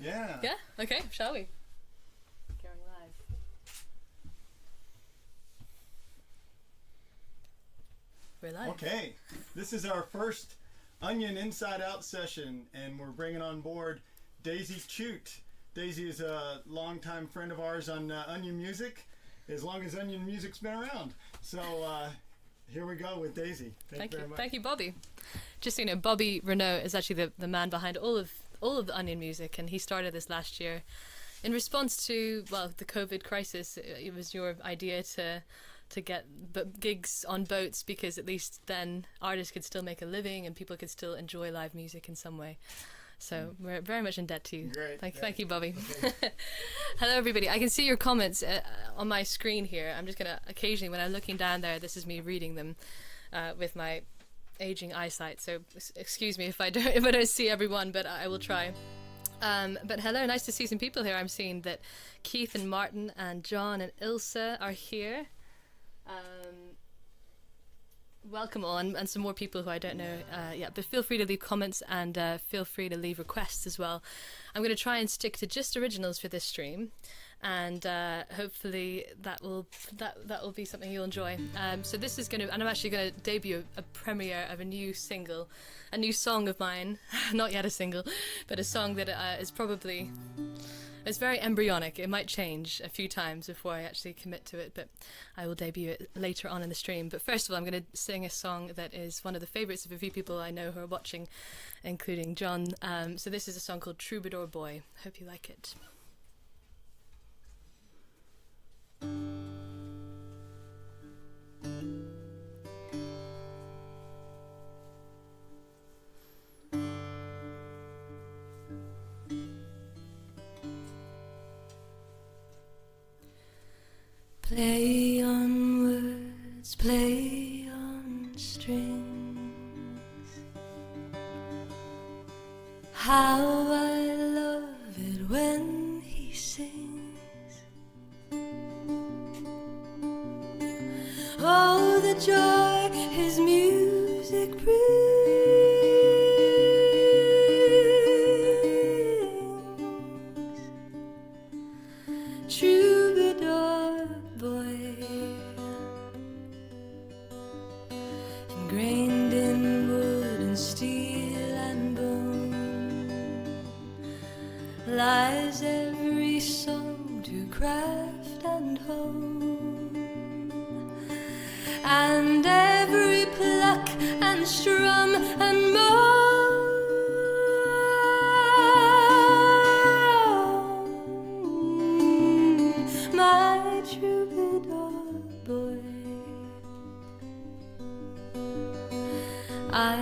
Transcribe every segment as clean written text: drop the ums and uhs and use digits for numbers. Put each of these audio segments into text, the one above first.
Yeah. Yeah? Okay, shall we? Going live. We're live. Okay, this is our first Onion Inside Out session, and we're bringing on board Daisy Chute. Daisy is a longtime friend of ours on Onion Music, as long as Onion Music's been around. So here we go with Daisy. Thank you very much. Thank you, Bobby. Just so you know, Bobby Renaud is actually the man behind all of the Onion Music, and he started this last year in response to, well, the COVID crisis. It was your idea to get gigs on boats, because at least then artists could still make a living and people could still enjoy live music in some way. So we're very much in debt to you. Great. Thank you, Bobby. Okay. Hello, everybody. I can see your comments on my screen here. I'm just going to occasionally, when I'm looking down there, this is me reading them with my aging eyesight. So excuse me if I don't see everyone, but I will try. But hello, nice to see some people here. I'm seeing that Keith and Martin and John and Ilse are here. Welcome all, and some more people who I don't know yet, but feel free to leave comments and feel free to leave requests as well. I'm going to try and stick to just originals for this stream, and hopefully that will be something you'll enjoy. So this is going to, and I'm actually going to debut a premiere of a new single, a new song of mine, not yet a single, but a song that is probably, it's very embryonic. It might change a few times before I actually commit to it, but I will debut it later on in the stream. But first of all, I'm going to sing a song that is one of the favourites of a few people I know who are watching, including John. So this is a song called Troubadour Boy. Hope you like it. Play on words, play on strings. How I love it when he sings. Oh, the joy his music brings. Troubadour boy, ingrained in wood and steel and bone, lies every song to craft and hone, and every pluck and strum and moan. My troubadour boy, I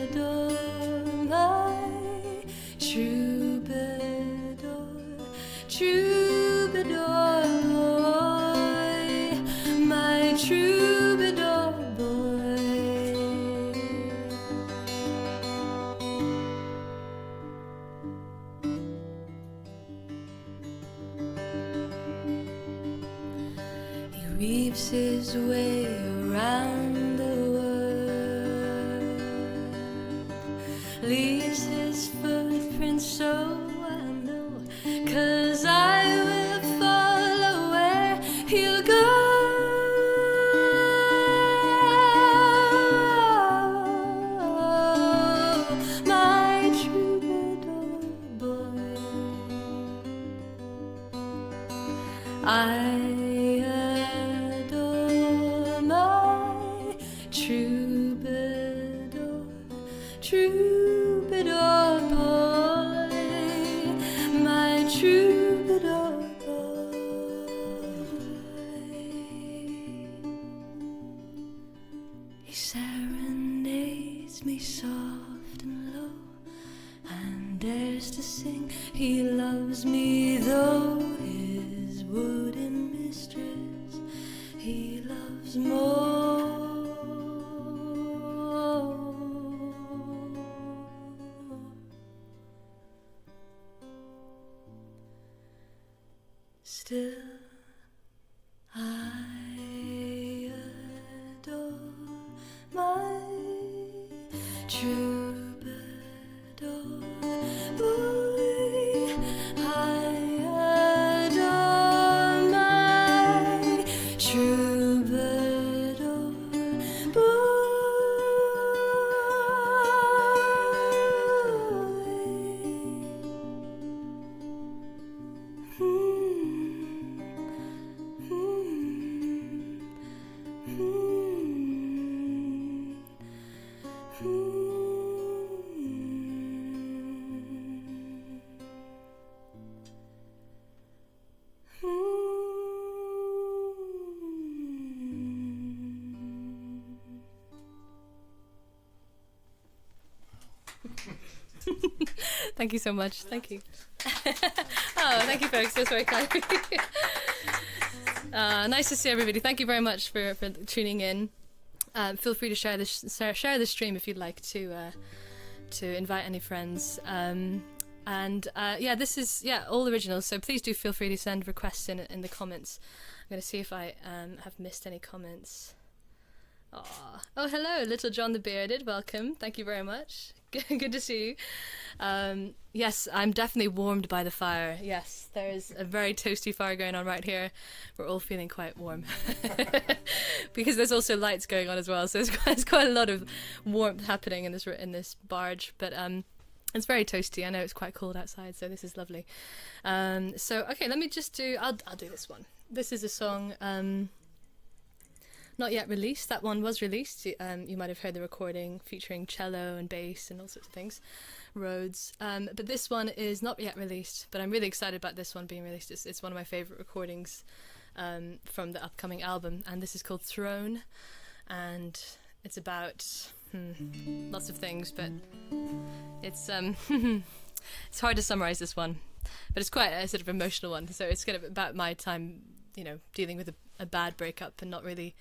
adore my troubadour, troubadour boy, my troubadour boy. He weaves his way around the world, leaves his footprints, so I know, 'cause I will follow where he'll go. My troubadour boy, I adore my troubadour, troubadour boy, my troubadour boy. He serenades me soft and low, and dares to sing he loves me, though his wooden mistress he loves more. Still I adore my troubadour boy. Thank you so much. Thank you. Oh, thank you, folks. That's very kind. Nice to see everybody. Thank you very much for tuning in. Feel free to share the stream if you'd like to invite any friends. This is all originals. So please do feel free to send requests in the comments. I'm going to see if I have missed any comments. Aww. Oh, hello, Little John the Bearded. Welcome. Thank you very much. Good to see you. Yes, I'm definitely warmed by the fire. Yes, there is a very toasty fire going on right here. We're all feeling quite warm. Because there's also lights going on as well, so there's quite a lot of warmth happening in this barge. But it's very toasty. I know it's quite cold outside, so this is lovely. Okay, let me just do... I'll do this one. This is a song... not yet released. That one was released. You might have heard the recording featuring cello and bass and all sorts of things, Rhodes. But this one is not yet released, but I'm really excited about this one being released. It's one of my favourite recordings from the upcoming album, and this is called Throne, and it's about lots of things, but it's it's hard to summarise this one, but it's quite a sort of emotional one, so it's kind of about my time, dealing with a bad breakup and not really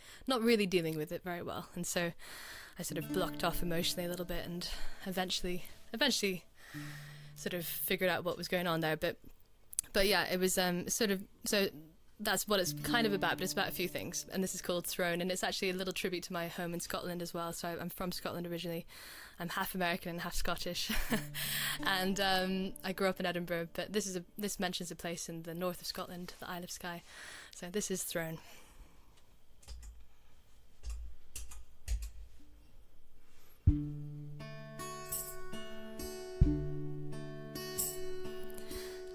dealing with it very well, and so I sort of blocked off emotionally a little bit, and eventually sort of figured out what was going on there. But yeah, it was so that's what it's kind of about, but it's about a few things, and this is called Throne, and it's actually a little tribute to my home in Scotland as well. So I'm from Scotland originally. I'm half American and half Scottish, and I grew up in Edinburgh, but this mentions a place in the north of Scotland, the Isle of Skye. So this is Throne.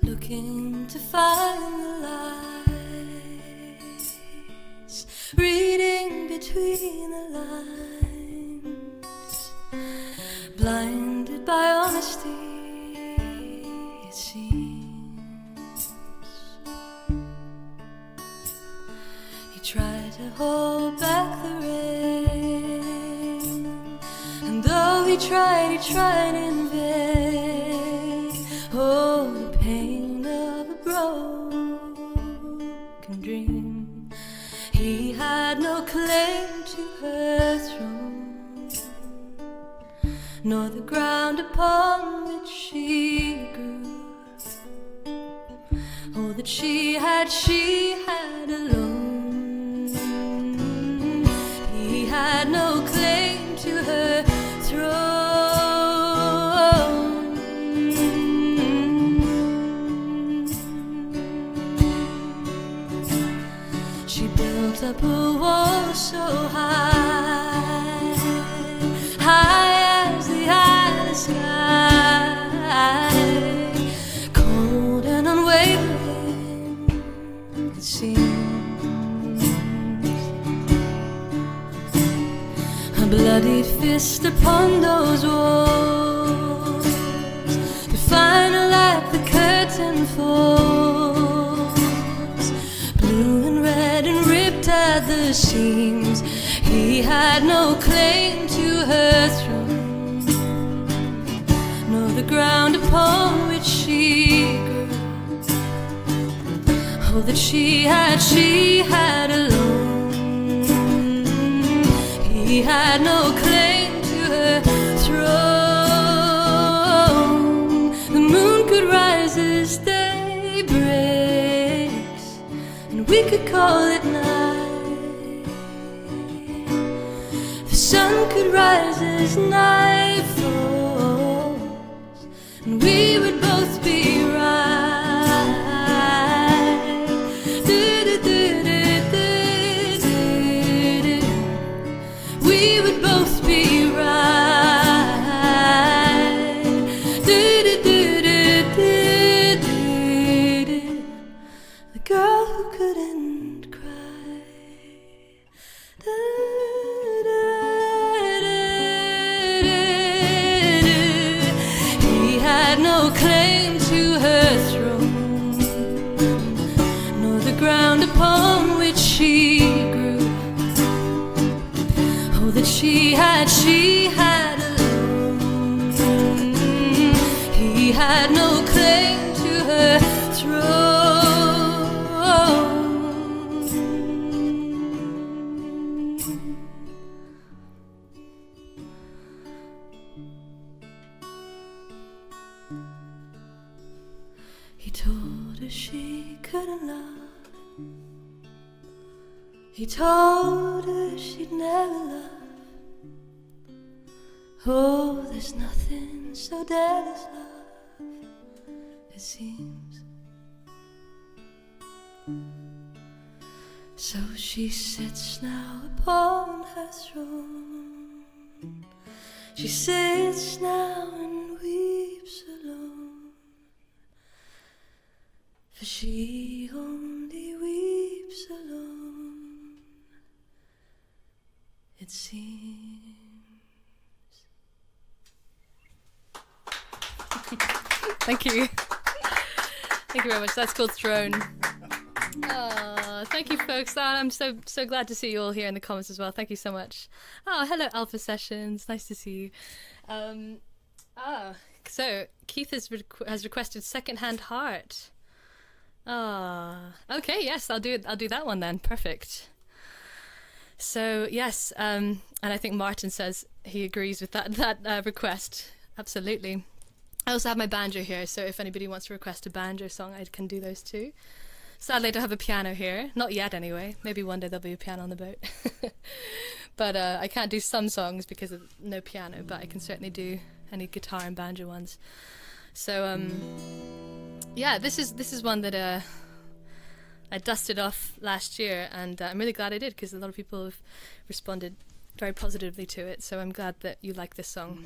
Looking to find the lights, reading between the lines, blinded by honesty, it seems. He tried to hold back the rain, and though he tried in vain. Oh, the pain of a broken dream. He had no claim to her throne, nor the ground upon which she grew. Oh, that she had alone. He had no claim to her throne. She built up a wall so high, high as the Isle of Skye, cold and unwavering it seems. A bloodied fist upon those walls, the final act, the curtain falls, blue and red and ripped at the seams. He had no claim to her throne, nor the ground upon which she grew. Oh, that she had alone. He had no claim to her throne. The moon could rise as day breaks, and we could call it night. The sun could rise as night falls, and we would both be right. We would both be right. The girl who couldn't cry. He had no claim had no claim to her throne. He told her she couldn't love. He told her she'd never love. Oh, there's nothing so dead as love, it seems. So she sits now upon her throne. She sits now and weeps alone, for she only weeps alone, it seems. Thank you. Thank you very much. That's called Throne. Thank you, folks. I'm so glad to see you all here in the comments as well. Thank you so much. Oh, hello, Alpha Sessions. Nice to see you. So Keith has requested Secondhand Heart. Okay, yes, I'll do that one then. Perfect. So yes, and I think Martin says he agrees with that request. Absolutely. I also have my banjo here, so if anybody wants to request a banjo song, I can do those too. Sadly, I don't have a piano here. Not yet, anyway. Maybe one day there'll be a piano on the boat. But I can't do some songs because of no piano, but I can certainly do any guitar and banjo ones. So, yeah, this is one that I dusted off last year, and I'm really glad I did, because a lot of people have responded very positively to it, so I'm glad that you like this song.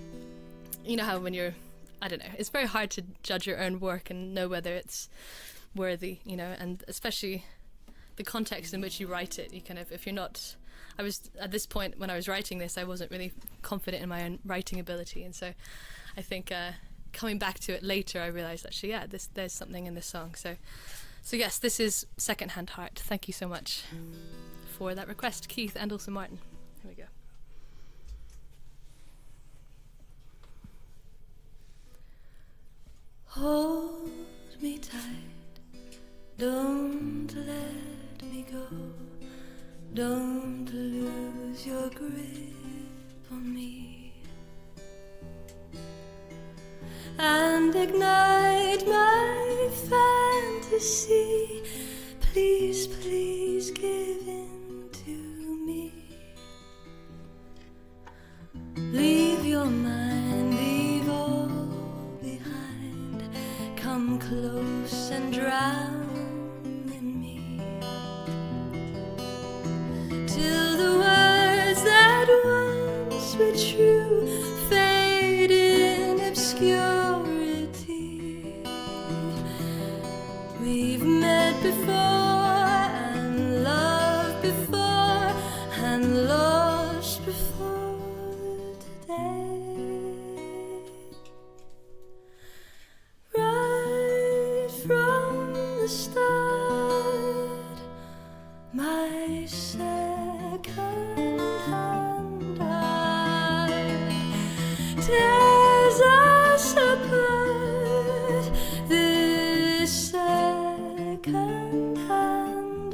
You know how when you're, I don't know, it's very hard to judge your own work and know whether it's worthy, you know, and especially the context in which you write it. You kind of, if you're not, I was at this point when I was writing this, I wasn't really confident in my own writing ability, and so I think coming back to it later, I realised actually, yeah, there's something in this song. So yes, this is Secondhand Heart. Thank you so much for that request, Keith, and also Martin. Here we go. Hold me tight, don't let me go, don't lose your grip on me, and ignite my fantasy. Please, please give in to me. Leave your mind, leave all behind. Come close and drown in me, till the words that once were true fade in obscurity. We've met before and loved before and lost before today. Right from the start, my second-hand heart tears us apart. This second-hand heart.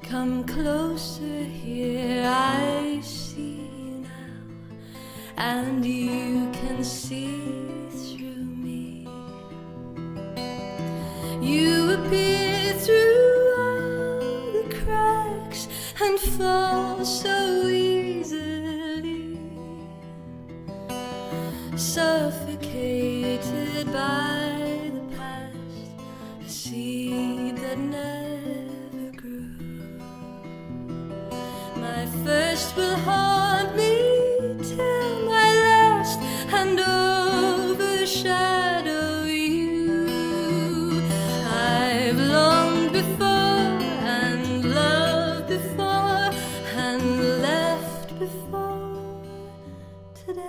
Come closer here, I see you now, and you can see through me. You appear through all the cracks and fall so easily, suffocated by the past, a seed that never grew. My first will haunt me till my last, and overshadow you. I've longed before and loved before and left before today.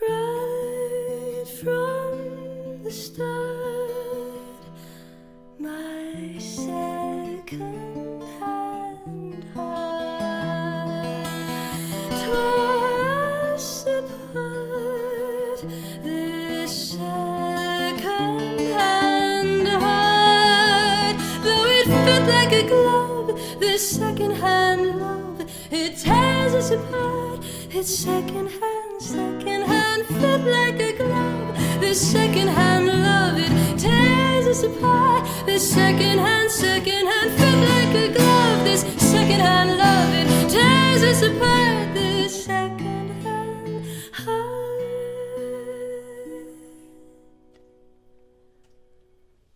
Right the start, my second hand heart. Twice apart, this second hand heart, though it fit like a glove, this second hand love, it tears us apart. It's second hand fit like a glove. This second hand love, it tears us apart. This second hand fit like a glove. This second hand love, it tears us apart. This second hand heart.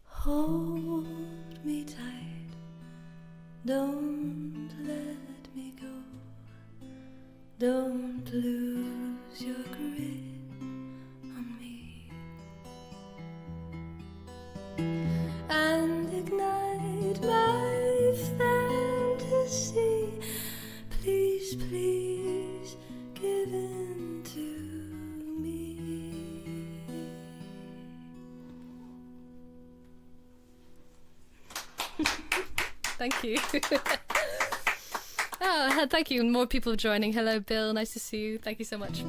Hold me tight, don't let me go. Don't lose your grip on me, and ignite my fantasy. Please, please give in to me. Thank you. Oh, thank you. More people joining. Hello, Bill. Nice to see you. Thank you so much.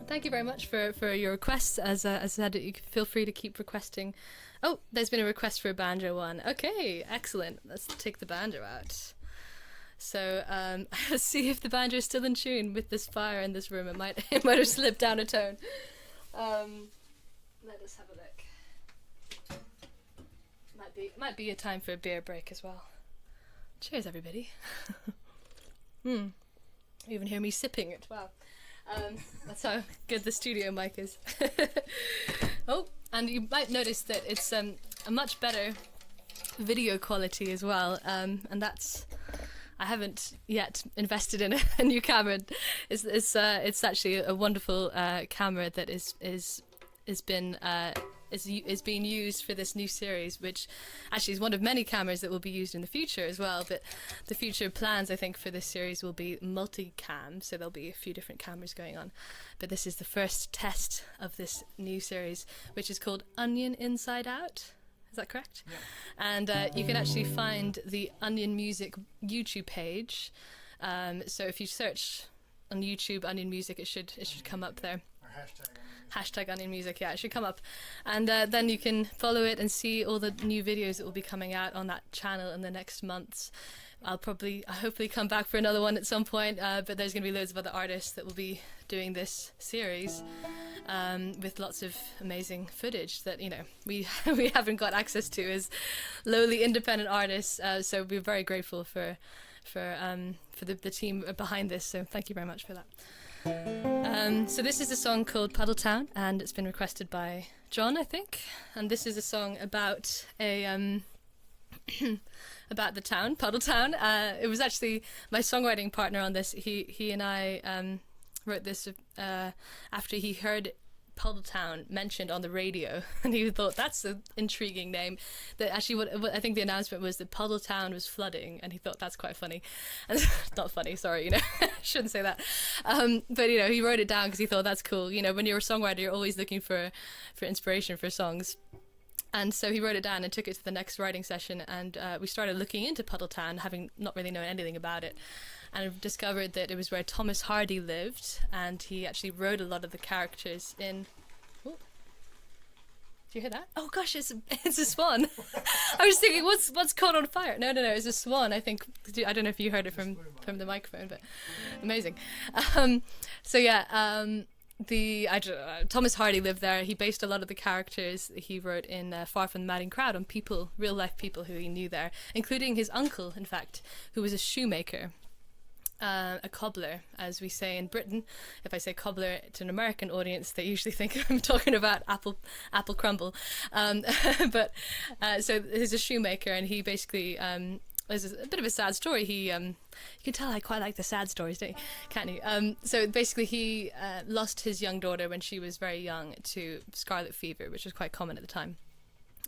Thank you very much for your requests. As I said, you can feel free to keep requesting. Oh, there's been a request for a banjo one. Okay, excellent. Let's take the banjo out. So let's see if the banjo is still in tune with this fire in this room. It might have slipped down a tone. Let us have a look. Might be a time for a beer break as well. Cheers, everybody. You even hear me sipping it. Wow. That's how good the studio mic is. Oh, and you might notice that it's a much better video quality as well. And that's, I haven't yet invested in a new camera. It's actually a wonderful camera that is being used for this new series, which actually is one of many cameras that will be used in the future as well. But the future plans, I think, for this series will be multi-cam, so there'll be a few different cameras going on. But this is the first test of this new series, which is called Onion Inside Out. Is that correct? Yeah. And you can actually find the Onion Music YouTube page. So if you search on YouTube Onion Music, it should come up there. Or hashtag Onion Music, yeah, it should come up. And then you can follow it and see all the new videos that will be coming out on that channel in the next months. I'll hopefully come back for another one at some point, but there's going to be loads of other artists that will be doing this series with lots of amazing footage that, you know, we haven't got access to as lowly independent artists. So we're very grateful for the team behind this. So thank you very much for that. So this is a song called Puddletown, and it's been requested by John, I think. And this is a song about about the town, Puddletown. It was actually my songwriting partner on this. He and I wrote this after he heard Puddletown mentioned on the radio, and he thought that's an intriguing name. That actually, what I think the announcement was that Puddletown was flooding, and he thought that's quite funny. And not funny, sorry, you know, shouldn't say that. But you know, he wrote it down because he thought that's cool. You know, when you're a songwriter, you're always looking for inspiration for songs. And so he wrote it down and took it to the next writing session, and we started looking into Puddletown, having not really known anything about it, and I've discovered that it was where Thomas Hardy lived, and he actually wrote a lot of the characters in... Oh. Do you hear that? Oh gosh, it's a swan. I was thinking, what's caught on fire? No, it's a swan, I think. I don't know if you heard it from the microphone, but amazing. So yeah, Thomas Hardy lived there. He based a lot of the characters he wrote in Far From the Madding Crowd on people, real life people who he knew there, including his uncle, in fact, who was a shoemaker. A cobbler, as we say in Britain. If I say cobbler to an American audience, they usually think I'm talking about apple crumble. But so he's a shoemaker, and he basically there's a bit of a sad story. You can tell I quite like the sad stories, can't you? So basically, he lost his young daughter when she was very young to scarlet fever, which was quite common at the time.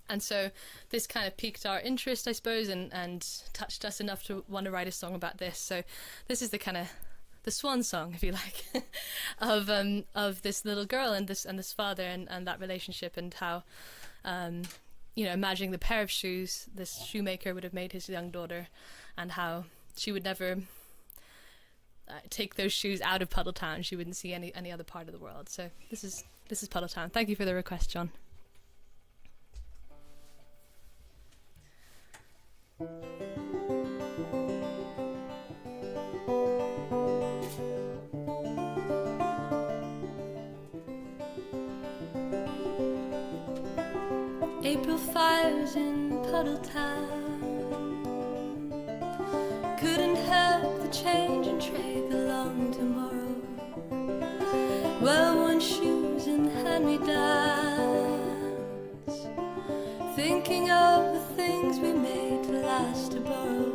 And so this kind of piqued our interest, I suppose, and touched us enough to want to write a song about this. So this is the kind of the swan song, if you like, of this little girl and this father and that relationship, and how imagining the pair of shoes this shoemaker would have made his young daughter, and how she would never take those shoes out of Puddletown. She wouldn't see any other part of the world. So this is Puddletown. Thank you for the request, John. April fires in Puddletown couldn't help the change and trade the long tomorrow. Well-worn shoes and hand-me-downs, thinking of the things we made to last to borrow.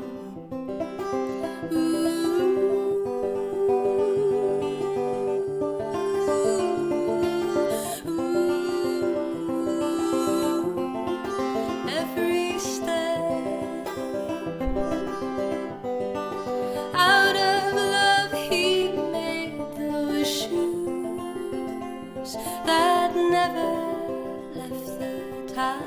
Every step out of love, he made those shoes that never left the town.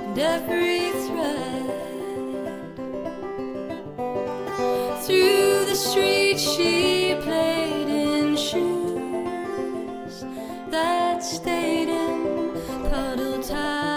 And every thread through the street she played in shoes that stayed in Puddletown.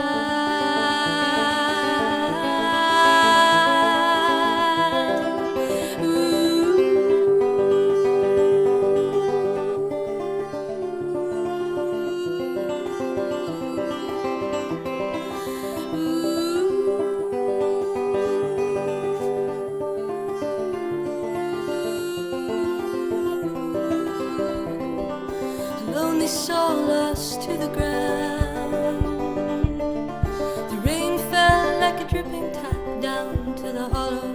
Lonely soul lost to the ground. The rain fell like a dripping tap down to the hollow.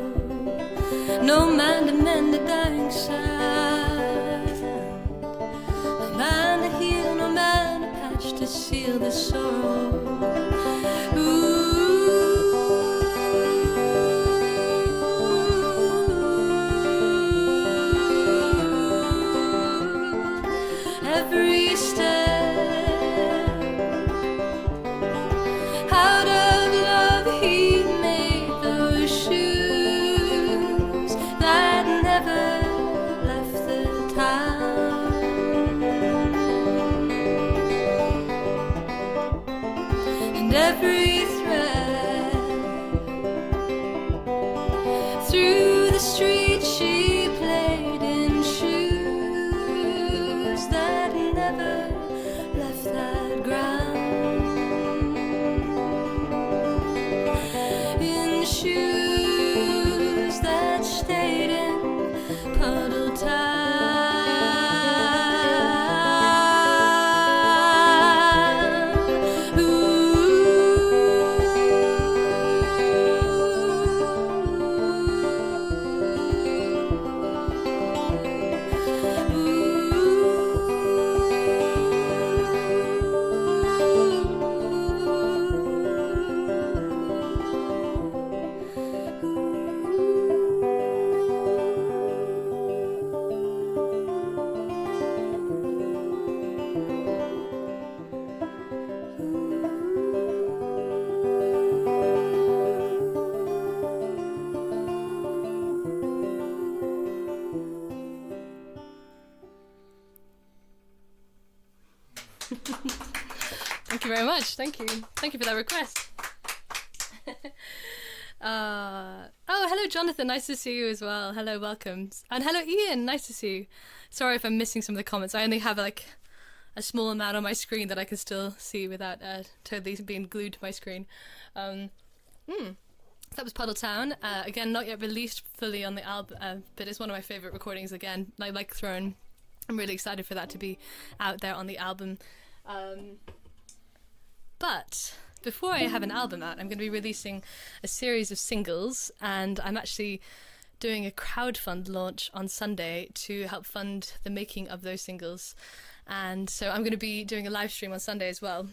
No man to mend a dying sound. No man to heal, no man to patch to seal the sorrow. Every step out of love, he made those shoes that never left the town. And every thread through the street she played in shoes that never left that ground. In shoes that stayed in Puddletown. Thank you very much. Thank you for that request. Hello Jonathan, nice to see you as well. Hello, welcome. And hello Ian, nice to see you. Sorry if I'm missing some of the comments. I only have like a small amount on my screen that I can still see without totally being glued to my screen. That was Puddletown. Again, not yet released fully on the album, but it's one of my favourite recordings again. I like Throne. I'm really excited for that to be out there on the album. But before I have an album out, I'm going to be releasing a series of singles, and I'm actually doing a crowdfund launch on Sunday to help fund the making of those singles. And so I'm going to be doing a live stream on Sunday as well.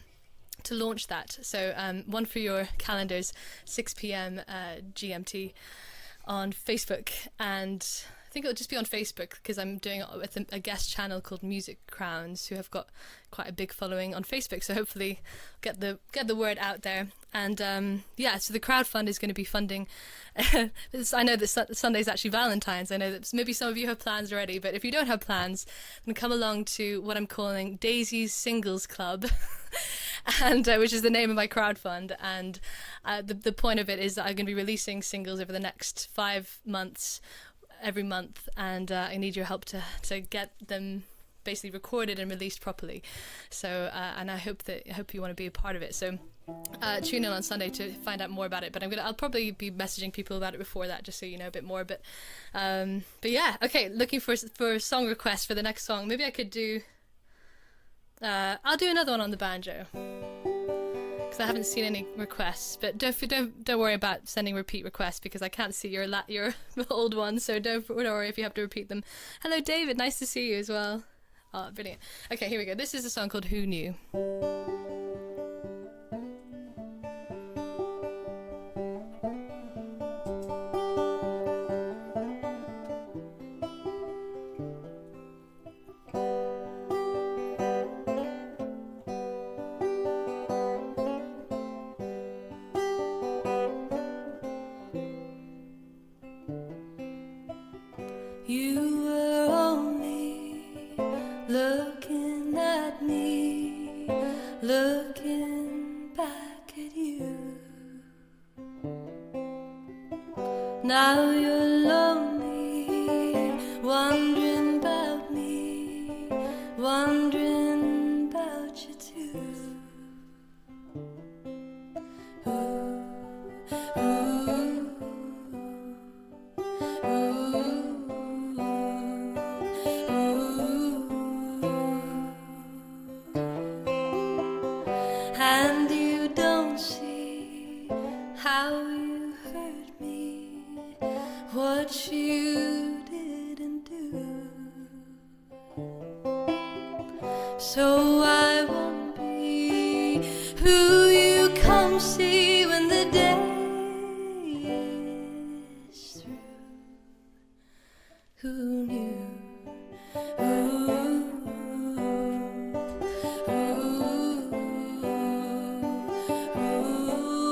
to launch that. So one for your calendars, 6 p.m. GMT on Facebook, and I think it'll just be on Facebook because I'm doing it with a guest channel called Music Crowns, who have got quite a big following on Facebook. So hopefully get the word out there. And so the crowdfund is going to be funding. I know that Sunday's actually Valentine's. I know that maybe some of you have plans already, but if you don't have plans, then come along to what I'm calling Daisy's Singles Club, and which is the name of my crowdfund. And the point of it is that I'm going to be releasing singles over the next 5 months, every month, and I need your help to get them basically recorded and released properly. So and I hope you want to be a part of it. So tune in on Sunday to find out more about it. But I'll probably be messaging people about it before that, just so you know a bit more. But yeah, okay. Looking for song requests for the next song. Maybe I could do. I'll do another one on the banjo, because I haven't seen any requests. But don't worry about sending repeat requests, because I can't see your old ones. So don't worry if you have to repeat them. Hello, David. Nice to see you as well. Oh, brilliant. Okay, here we go. This is a song called Who Knew. You were only looking at me, looking back at you. Now you're lonely, wondering about me, wondering about you too. And you don't see how you hurt me, what you didn't do. So I won't be who you come see when the day is through. Who knew?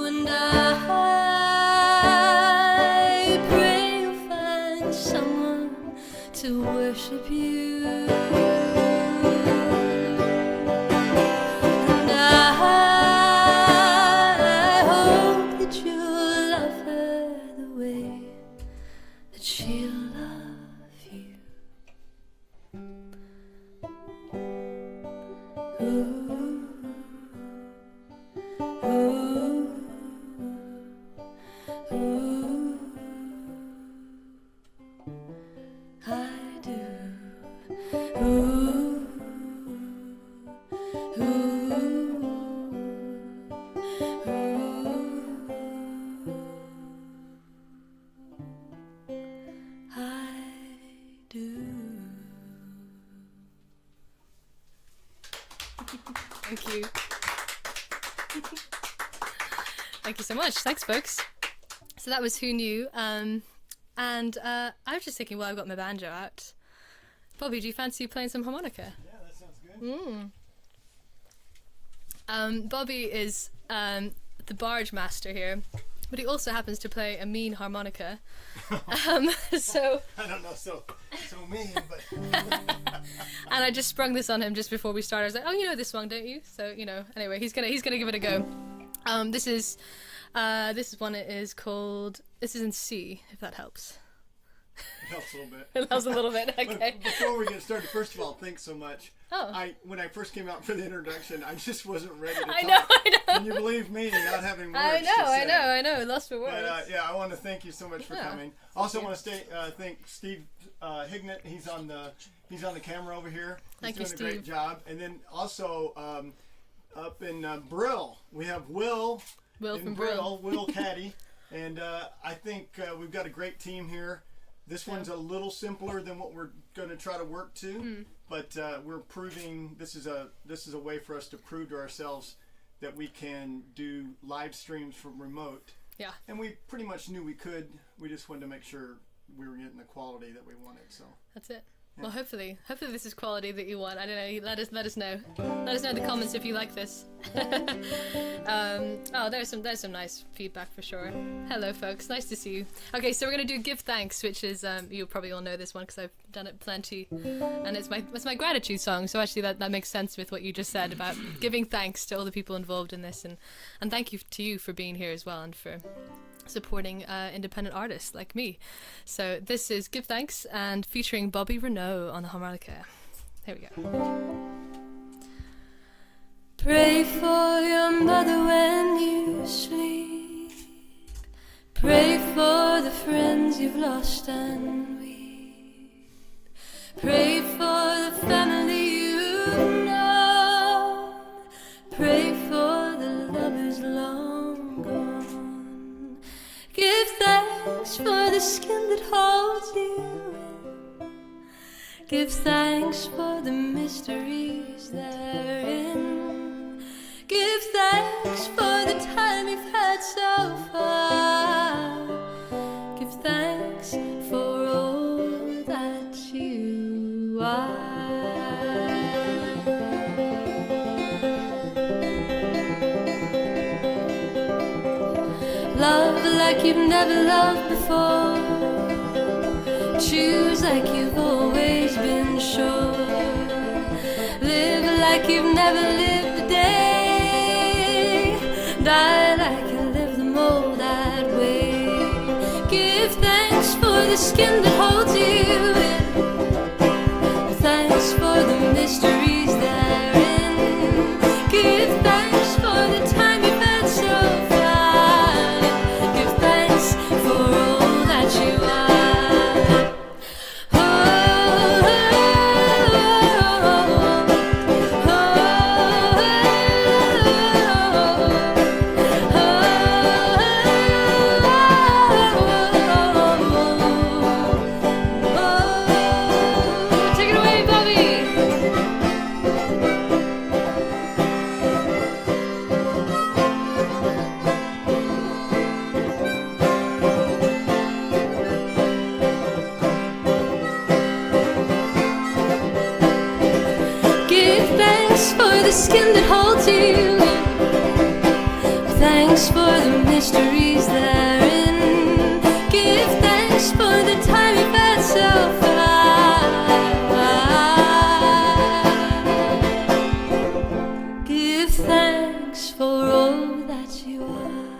And I pray you'll find someone to worship you. And I hope that you'll love her the way that she'll love you. I do. I do. Thank you. Thank you so much. Thanks, folks. So that was Who Knew. And I was just thinking, well, I've got my banjo out. Bobby, do you fancy playing some harmonica? Yeah, that sounds good. Bobby is the barge master here, but he also happens to play a mean harmonica. So I don't know, so mean, but and I just sprung this on him just before we started. I was like, oh, you know this one, don't you? So, anyway, he's gonna give it a go. This one is called, this is in C, if that helps. it helps a little bit. It helps a little bit, okay. But before we get started, first of all, thanks so much. Oh. When I first came out for the introduction, I just wasn't ready to talk. I know. Can you believe me, not having words to say? I know, lost for words. But yeah, I want to thank you so much for coming. Also want to thank Steve Hignett. He's on the camera over here. He's doing a great job. And then also up in Brill, we have Will from Brill. Will Caddy. And I think we've got a great team here. This one's a little simpler than what we're going to try to work to, but we're proving this is a way for us to prove to ourselves that we can do live streams from remote. Yeah. And we pretty much knew we could. We just wanted to make sure we were getting the quality that we wanted. So that's it. Well, hopefully this is quality that you want. I don't know. Let us know. Let us know in the comments if you like this. Oh, there's some nice feedback for sure. Hello, folks. Nice to see you. Okay, so we're gonna do Give Thanks, which is you probably all know this one because I've done it plenty, and it's my gratitude song. So actually, that makes sense with what you just said about giving thanks to all the people involved in this, and thank you to you for being here as well and for supporting independent artists like me. So this is Give Thanks and featuring Bobby Renaud on the harmonica. Here we go. Pray for your mother when you sleep. Pray for the friends you've lost and weep. Pray for the family you've known. Pray for the lovers long gone. Give thanks for the skin that holds you in. Give thanks for the mysteries therein. Give thanks for the time you've had so far. Give thanks for all that you are. Love like you've never loved before. Choose like you've always been sure. Live like you've never lived a day. Die like you live them all that way. Give thanks for the skin that holds you in. Thanks for the mysteries therein. Give thanks for the time you've had so far. Give thanks for all that you are. Skin that holds you. Thanks for the mysteries therein. Give thanks for the time you've had so far. Give thanks for all that you are.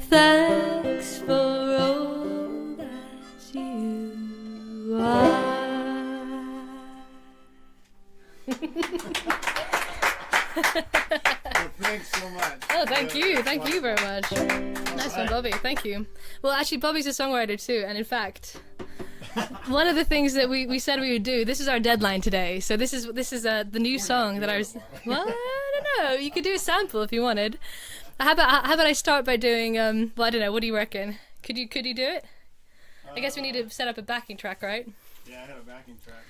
Thanks for all that you are. Well, thanks so much. Oh, thank you very much. Nice one, Bobby. Thank you. Well, actually, Bobby's a songwriter too, and in fact, one of the things that we said we would do. This is our deadline today. So this is the new song that I was. Well, I don't know. You could do a sample if you wanted. How about I start by doing well, I don't know. What do you reckon? Could you do it? I guess we need to set up a backing track, right? Yeah, I have a backing track.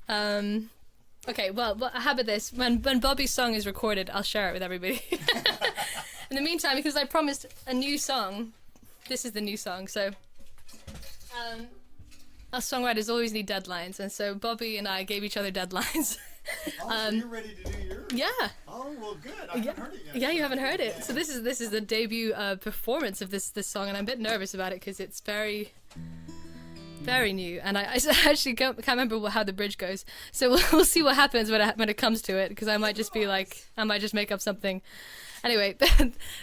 So. Okay, well, how about this? When Bobby's song is recorded, I'll share it with everybody. In the meantime, because I promised a new song, this is the new song, so us songwriters always need deadlines, and so Bobby and I gave each other deadlines. So you're ready to do yours? Yeah. Oh, well, good. I haven't heard it yet. Yeah, you haven't heard it. So this is the debut performance of this song, and I'm a bit nervous about it because it's very new, and I actually can't remember how the bridge goes. So we'll see what happens when it comes to it, because I might just be like, I might just make up something. Anyway,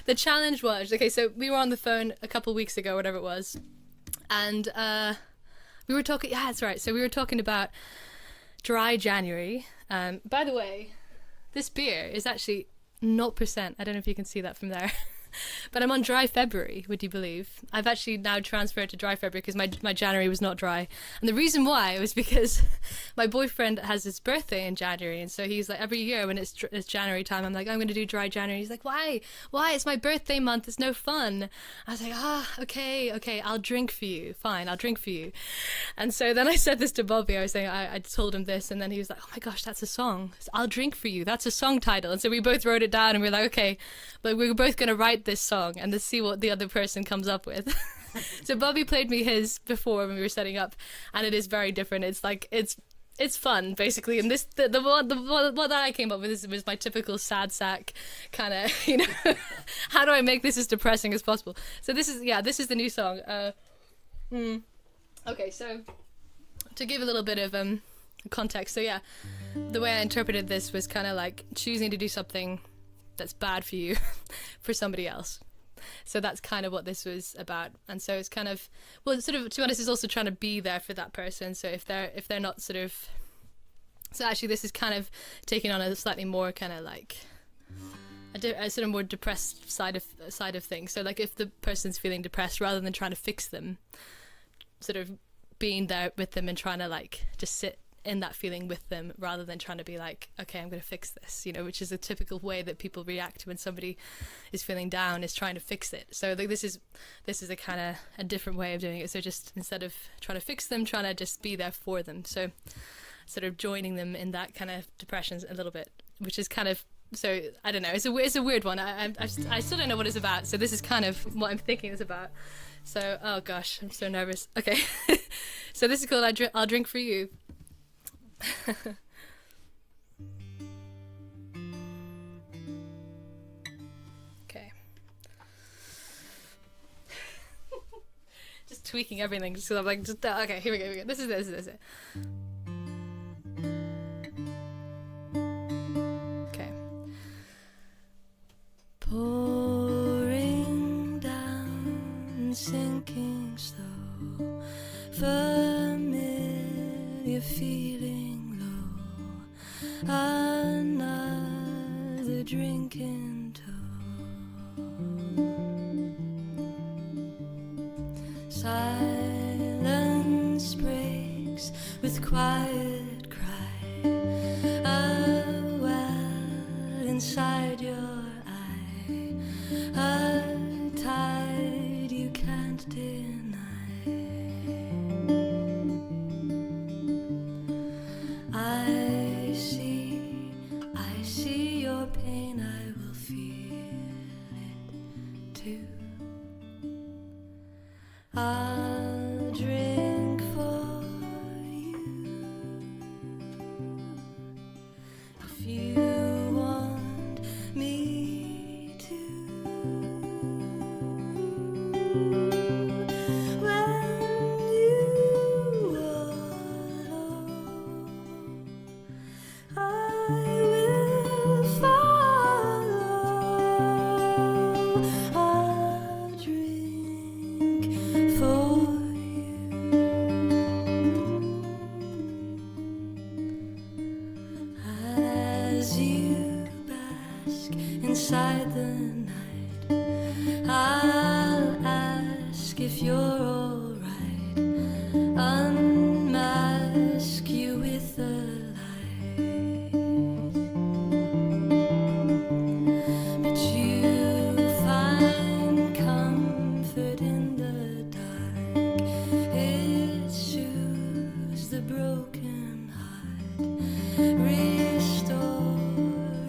the challenge was, okay, so we were on the phone a couple weeks ago, whatever it was, and we were talking, yeah, that's right, so we were talking about dry January. By the way, this beer is actually 0%. I don't know if you can see that from there. But I'm on dry February, would you believe? I've actually now transferred to dry February because my January was not dry. And the reason why was because my boyfriend has his birthday in January, and so he's like, every year when it's January time, I'm like, I'm going to do dry January. He's like, why? It's my birthday month. It's no fun. I was like, okay, I'll drink for you. Fine, I'll drink for you. And so then I said this to Bobby. I was saying, I told him this, and then he was like, oh my gosh, that's a song. I'll drink for you. That's a song title. And so we both wrote it down, and we were like, okay, but we were both going to write this song and let's see what the other person comes up with. So Bobby played me his before when we were setting up, and it is very different. It's like it's fun basically, and this the one that I came up with was my typical sad sack kind of, you know, how do I make this as depressing as possible? So this is the new song. Okay, so to give a little bit of context, so yeah, the way I interpreted this was kind of like choosing to do something that's bad for you for somebody else. So that's kind of what this was about. And so it's kind of, well, sort of, to be honest, is also trying to be there for that person. So if they're not sort of, so actually this is kind of taking on a slightly more kind of like a sort of more depressed side of things. So like if the person's feeling depressed, rather than trying to fix them, sort of being there with them and trying to like just sit in that feeling with them, rather than trying to be like, okay, I'm going to fix this, you know, which is a typical way that people react when somebody is feeling down, is trying to fix it. So like this is a kind of a different way of doing it. So just instead of trying to fix them, trying to just be there for them. So sort of joining them in that kind of depression a little bit, which is kind of, so I don't know, it's a weird one. I still don't know what it's about. So this is kind of what I'm thinking it's about. So, oh gosh, I'm so nervous. Okay. So this is called I'll Drink For You. Okay. Just tweaking everything, just 'cause I'm like, okay, here we go. This is it. Okay. Pouring down, sinking slow, familiar feeling low, another drink in tow. Silence breaks with quiet cry, a well inside your eye, a tide you can't deny. I see your pain, I will feel it too. I'll drink for you if you want me to. When you are alone, I will follow. I'll drink for you as you bask inside the night. I'll ask if you're alright. Unmask you with the light, but you find comfort in the dark. It soothes the broken heart. Restore,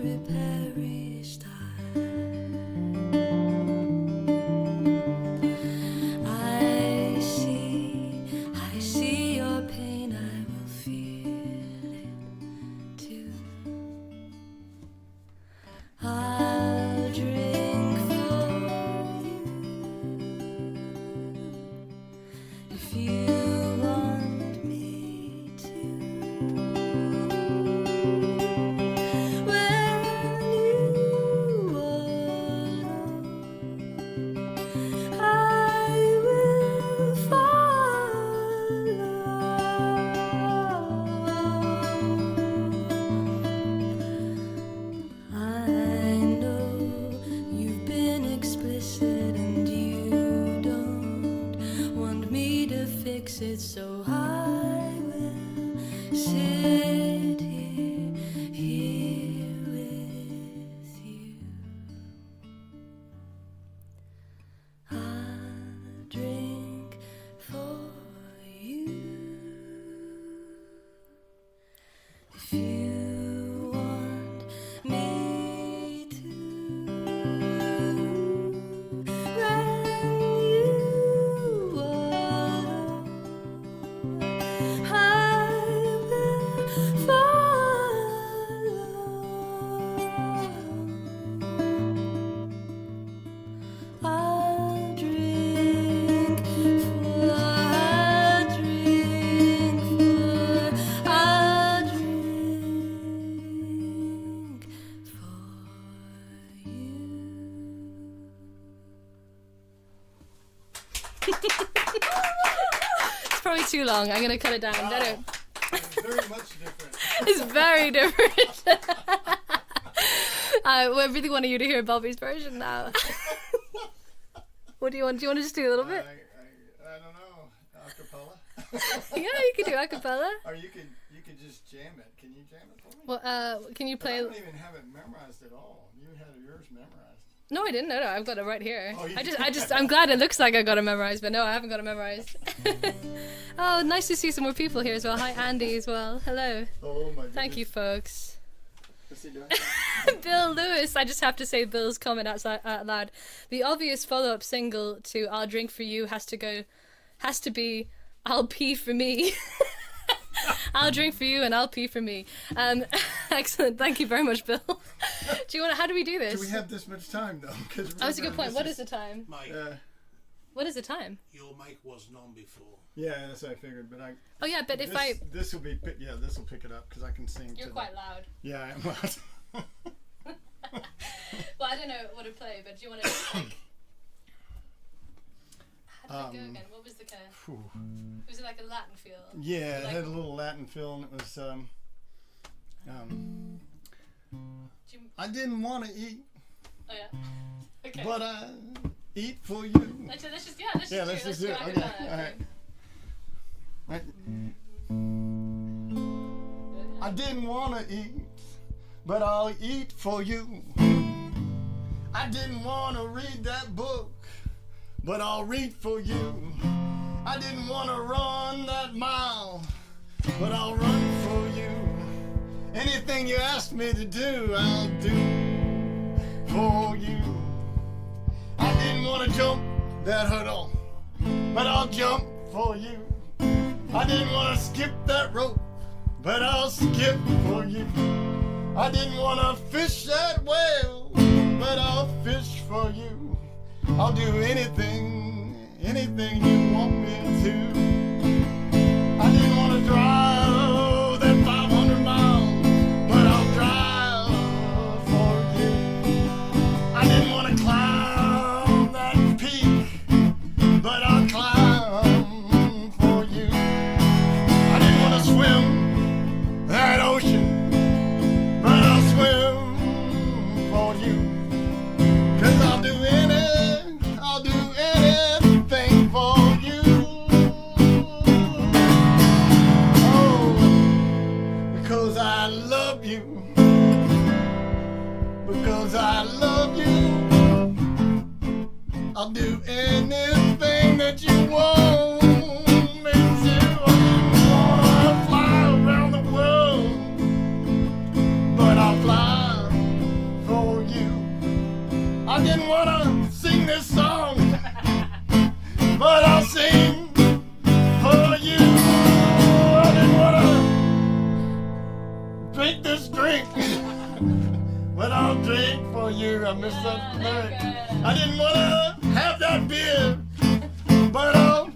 repair, restart. I see your pain, I will feel it too. I'll drink for you if you want me to. sit here with you. I'll drink for you. If you want me to, when you are alone, I will follow. I'll drink for, I'll drink for, I'll drink for you. It's probably too long. I'm gonna cut it down. No, no. It's very much different. It's very different. I really want you to hear Bobby's version now. What do you want? Do you want to just do a little bit? I don't know. Acapella. Yeah, you can do a cappella. Or you could just jam it. Can you jam it for me? Well, can you But I play? don't even have it memorized at all. You had yours memorized. No, I didn't. No, I've got it right here. Oh, you I'm glad it looks like I got it memorized, but no, I haven't got it memorized. Oh, nice to see some more people here as well. Hi, Andy, as well. Hello. Oh my goodness. Thank you, folks. What's he doing? Bill Lewis. I just have to say Bill's comment out loud. The obvious follow-up single to "I'll Drink for You" has to be "I'll Pee for Me." I'll drink for you and I'll pee for me. Excellent. Thank you very much, Bill. How do we do this? Do we have this much time though? Oh, that's a good point. What is the time? Mike, What is the time? your mic wasn't on before. Yeah, that's what I figured. But Oh yeah, but if this will be this will pick it up because I can sing. you're to quite loud. Yeah, I am loud. Well, I don't know what to play, but do you want to like? How did it go again? What was the kind of? Was it like a Latin feel? Yeah, it Like- had a little Latin feel, and it was. Do you- I didn't want to eat, Oh yeah. Okay. but I eat for you. Let's just do it. a Okay, cappella, all right. I didn't want to eat, but I'll eat for you. I didn't want to read that book, but I'll read for you. I didn't want to run that mile, but I'll run for you. Anything you ask me to do, I'll do for you. I didn't want to jump that hurdle, but I'll jump for you. I didn't want to skip that rope, but I'll skip for you. I didn't want to fish that whale, but I'll fish for you. I'll do anything you want me to. I didn't want to drive that 500 miles, but I'll drive for you. I didn't want to climb that peak, but I'll climb for you. I didn't want to swim that ocean, but I'll swim for you. 'Cause I'll do anything for you. Oh, because I love you. Because I love you. I'll do anything that you want me to. I didn't wanna fly around the world, but I'll fly for you. I didn't wanna sing this song, but I'll sing for you. I didn't wanna drink this drink, but I'll drink for you. I missed that lyric. I didn't wanna have that beer, but I'll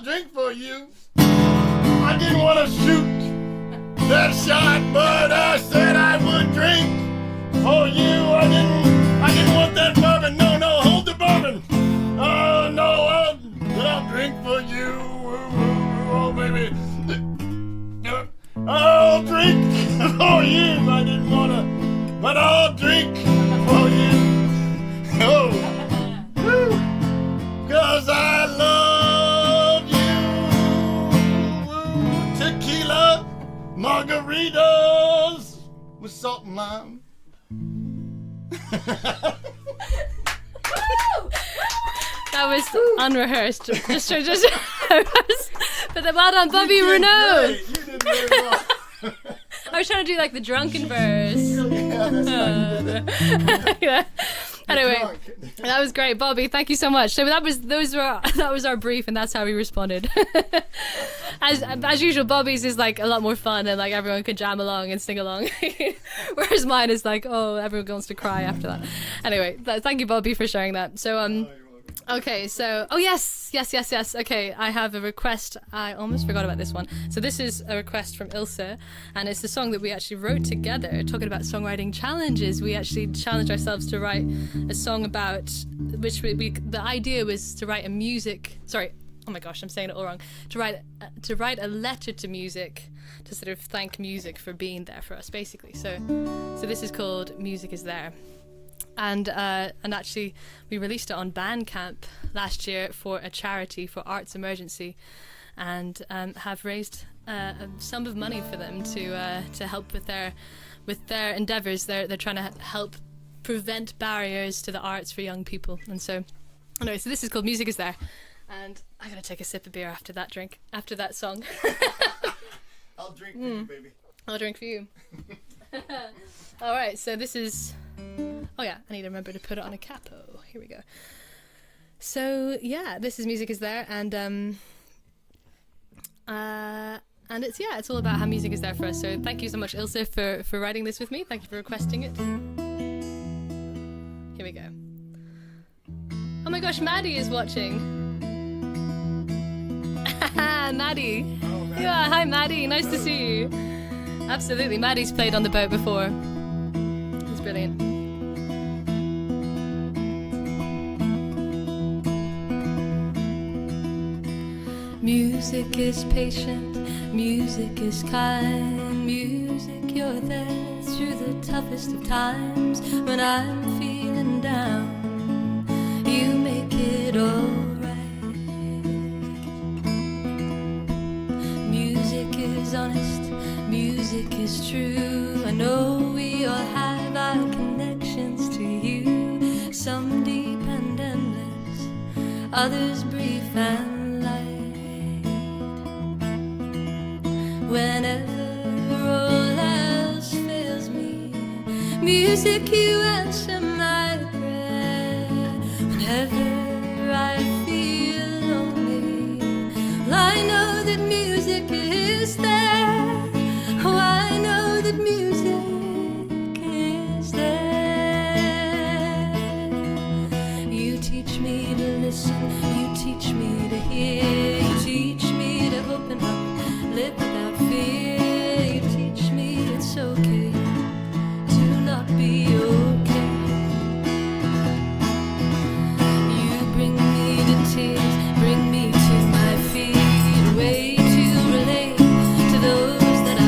drink for you. I didn't wanna shoot that shot, but I said I would drink for you. I didn't want that bourbon. No, hold the bourbon. Oh no, I'll drink for you. Oh baby, I'll drink for you. I didn't wanna, but I'll drink for you. Oh, 'cause I love you. Tequila, Margaritas with salt and lime. That was unrehearsed. Just but then well done, Bobby Renaud. Great. You did very well. I was trying to do like the drunken verse. Yeah, that's fine. Yeah. Anyway, Drunk. that was great, Bobby. Thank you so much. So that was our brief, and that's how we responded. As usual, Bobby's is like a lot more fun, and like everyone could jam along and sing along. Whereas mine is like, oh, everyone wants to cry after that. Anyway, thank you, Bobby, for sharing that. So okay, so yes. Okay, I have a request. I almost forgot about this one. So this is a request from Ilse, and it's a song that we actually wrote together. Talking about songwriting challenges, we actually challenged ourselves to write a song about which the idea was to write a music. Sorry, oh my gosh, I'm saying it all wrong. To write a letter to music to sort of thank music for being there for us, basically. So this is called "Music Is There." And actually, we released it on Bandcamp last year for a charity for Arts Emergency, and have raised a sum of money for them to help with their endeavours. They're trying to help prevent barriers to the arts for young people. And so, anyway, so this is called "Music Is There," and I'm gonna take a sip of beer after that song. I'll drink for you, baby. I'll drink for you. All right, so this is. Oh yeah, I need to remember to put it on a capo. Here we go. So yeah, this is "Music Is There," and it's all about how music is there for us. So thank you so much, Ilse, for writing this with me. Thank you for requesting it. Here we go. Oh my gosh, Maddie is watching. Maddie. Oh, Maddie. Yeah, hi Maddie. Nice to see you. Absolutely, Maddie's played on the boat before. It's brilliant. Music is patient, music is kind, music, you're there through the toughest of times. When I'm feeling down, you make it alright. Music is honest, music is true. I know we all have our connections to you, some deep and endless, others brief and whenever all else fails me, music, you answer my prayer. Whenever I feel lonely, well, I know that music is there. Oh, I know that music is there. You teach me to listen, you teach me to hear, you teach me to open up, live without fear. You teach me it's okay to not be okay. You bring me to tears, bring me to my feet, a way to relate to those that I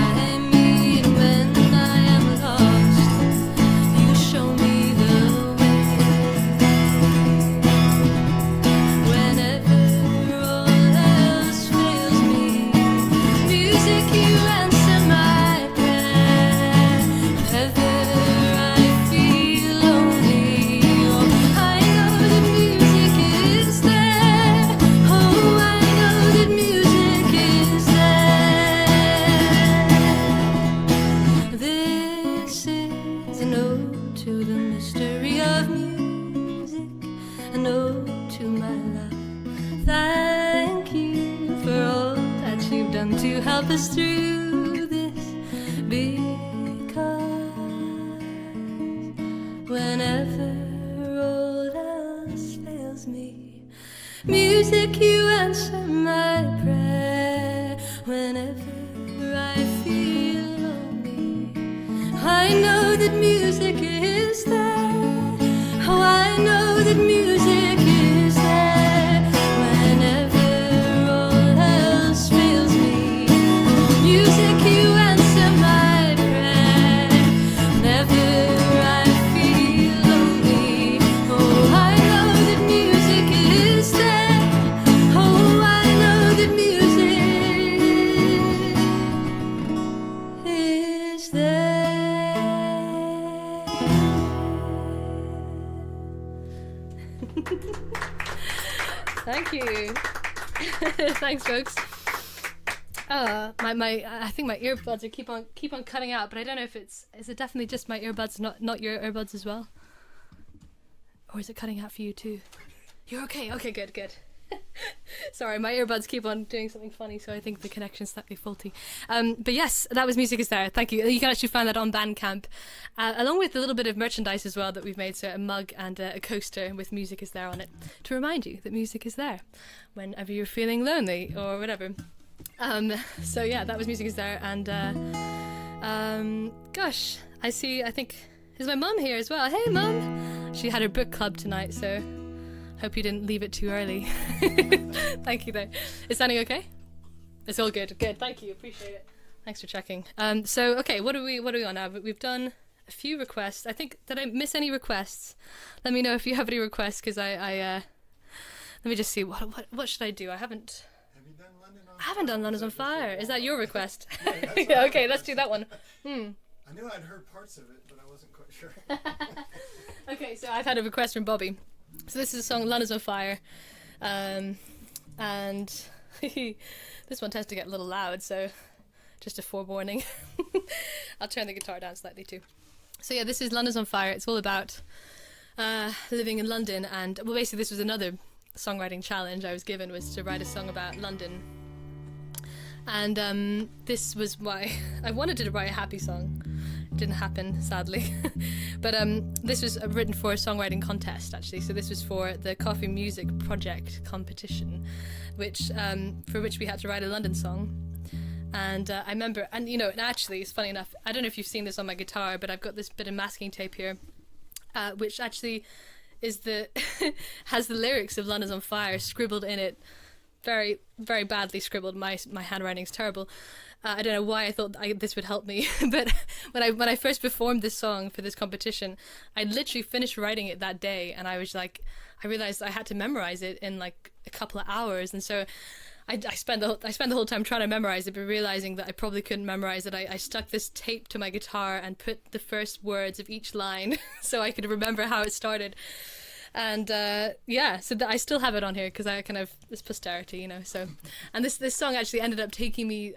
meet. When I am lost, you show me the way. Whenever all else fails me, music, you answer my prayer. Whenever I feel lonely, oh, I know that music is there. Oh, I know that music is there. This is an ode to the mystery of music, an ode to my love. Thank you for all that you've done to help us through this, because whenever all else fails me, music, you answer my prayer. Whenever I feel lonely, I know that music is there. Oh, I know that music is there. Whenever all else fails me, music, you answer my prayer. Whenever I feel lonely, oh, I know that music is there. always there. Thank you. Thanks, folks. I think my earbuds are keep on cutting out, but I don't know if is it definitely just my earbuds, not your earbuds as well, or is it cutting out for you too? You're okay. Okay, good. Sorry, my earbuds keep on doing something funny, so I think the connection's slightly faulty. But yes, that was Music Is There. Thank you. You can actually find that on Bandcamp, along with a little bit of merchandise as well that we've made, so a mug and a coaster with Music Is There on it, to remind you that music is there whenever you're feeling lonely or whatever. So yeah, that was Music Is There, and gosh, I think, is my mum here as well? Hey mum! She had her book club tonight, so hope you didn't leave it too early. Thank you though. Is sounding okay? It's all good. Good, thank you, appreciate it. Thanks for checking. So okay, what are we on now? We've done a few requests. I think, did I miss any requests? Let me know if you have any requests, because I let me just see, what should I do? I haven't done London's on Fire. Is that your request? Yeah, okay, let's do that one. I knew I'd heard parts of it, but I wasn't quite sure. Okay, so I've had a request from Bobby. So this is a song, London's on Fire. And this one tends to get a little loud, so just a forewarning. I'll turn the guitar down slightly too. So yeah, this is London's on Fire. It's all about living in London, and well, basically this was another songwriting challenge I was given, was to write a song about London. And this was why I wanted to write a happy song. It didn't happen, sadly. But this was written for a songwriting contest, actually. So this was for the Coffee Music Project competition, for which we had to write a London song. And I remember, and actually, it's funny enough, I don't know if you've seen this on my guitar, but I've got this bit of masking tape here, which actually is has the lyrics of London's on Fire scribbled in it. Very, very badly scribbled. My handwriting's terrible. I don't know why I thought this would help me, but when I first performed this song for this competition, I literally finished writing it that day, and I was like, I realized I had to memorize it in like a couple of hours, and so I spent the whole time trying to memorize it, but realizing that I probably couldn't memorize it, I stuck this tape to my guitar and put the first words of each line so I could remember how it started. And so I still have it on here because I kind of, it's posterity, so. And this song actually ended up taking me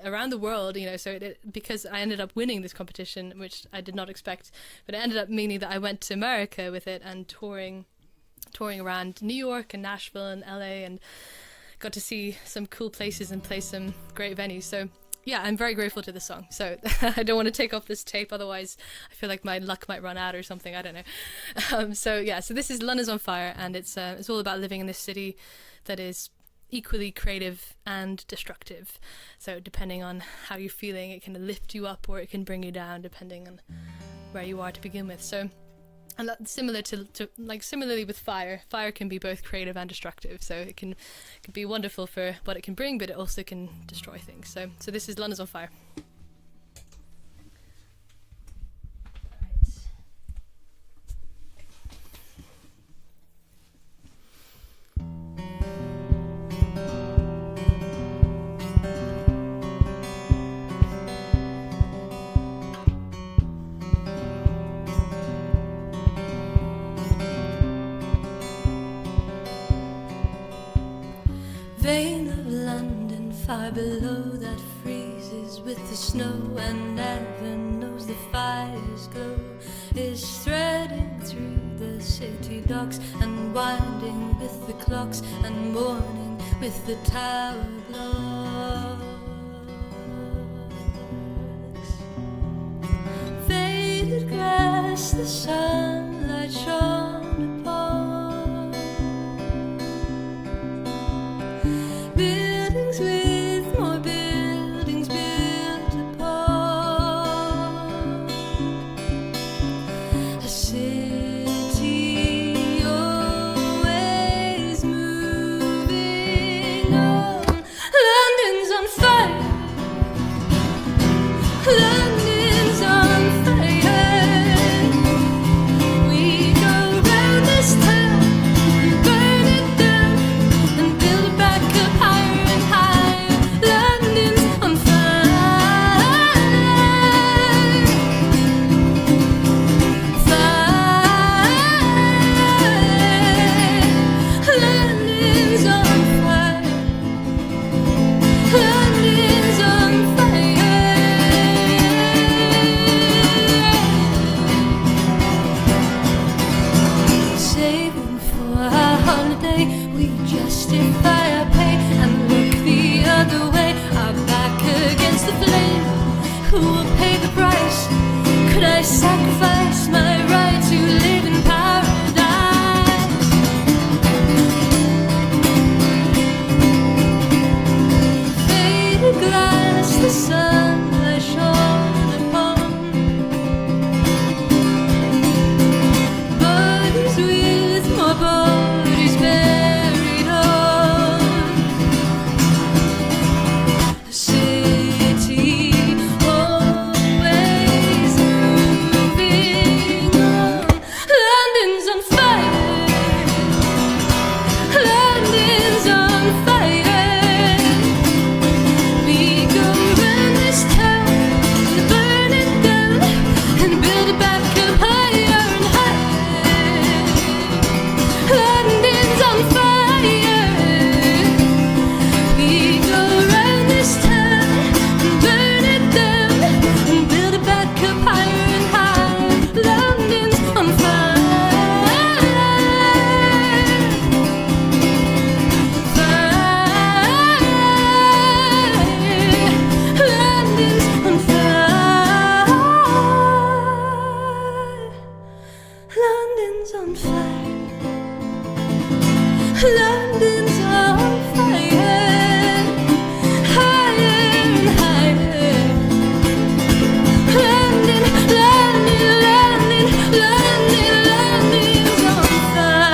around the world, so because I ended up winning this competition, which I did not expect, but it ended up meaning that I went to America with it and touring around New York and Nashville and LA, and got to see some cool places and play some great venues. So yeah, I'm very grateful to this song. So I don't want to take off this tape, otherwise I feel like my luck might run out or something. I don't know. So this is London's on Fire, and it's all about living in this city that is equally creative and destructive. So depending on how you're feeling, it can lift you up or it can bring you down, depending on where you are to begin with. So. And similarly with fire can be both creative and destructive. So it can be wonderful for what it can bring, but it also can destroy things. So this is London's on Fire. Vein of London, far below that freezes with the snow and never knows the fire's glow, is threading through the city docks and winding with the clocks and mourning with the tower blocks. Faded grass, the sunlight shone upon. Buildings with more buildings built upon. A city always moving on. Who will pay the price? Could I sacrifice my right to live in paradise? Faded glass, the sunlight shone upon bodies with more bodies buried on. A city always moving on. London's on fire. London's on fire. We go round this town and burn it down and build it back up higher and higher. London's on fire. We go round this town and burn it down and build it back up higher and higher. London's on fire. Fire. London's on fire. London's on fire. London's on fire. Higher and higher. London, London, London, London, London's on fire.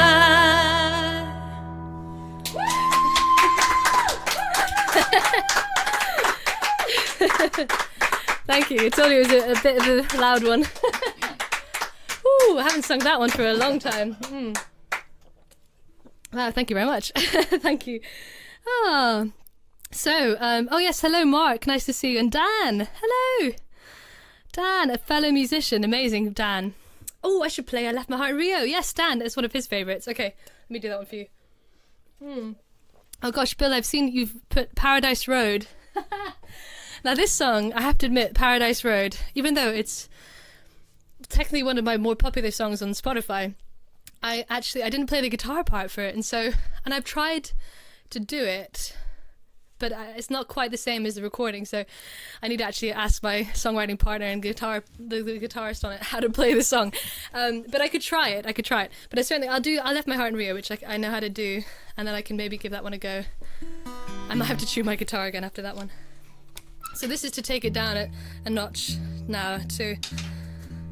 Thank you. I told you it was a bit of a loud one. Ooh, I haven't sung that one for a long time. Wow, thank you very much. Thank you. Oh, so, oh yes, hello Mark, nice to see you. And Dan, hello. Dan, a fellow musician, amazing Dan. Oh, I should play I Left My Heart in Rio. Yes, Dan, it's one of his favourites. Okay, let me do that one for you. Oh gosh, Bill, I've seen you've put Paradise Road. Now this song, I have to admit, Paradise Road, even though it's technically one of my more popular songs on Spotify, I didn't play the guitar part for it, and I've tried to do it, but it's not quite the same as the recording, so I need to actually ask my songwriting partner and the guitarist on it how to play the song. But I could try it, but I'll do I Left My Heart in Rio, which I know how to do, and then I can maybe give that one a go. I might have to tune my guitar again after that one. So this is to take it down a notch now. So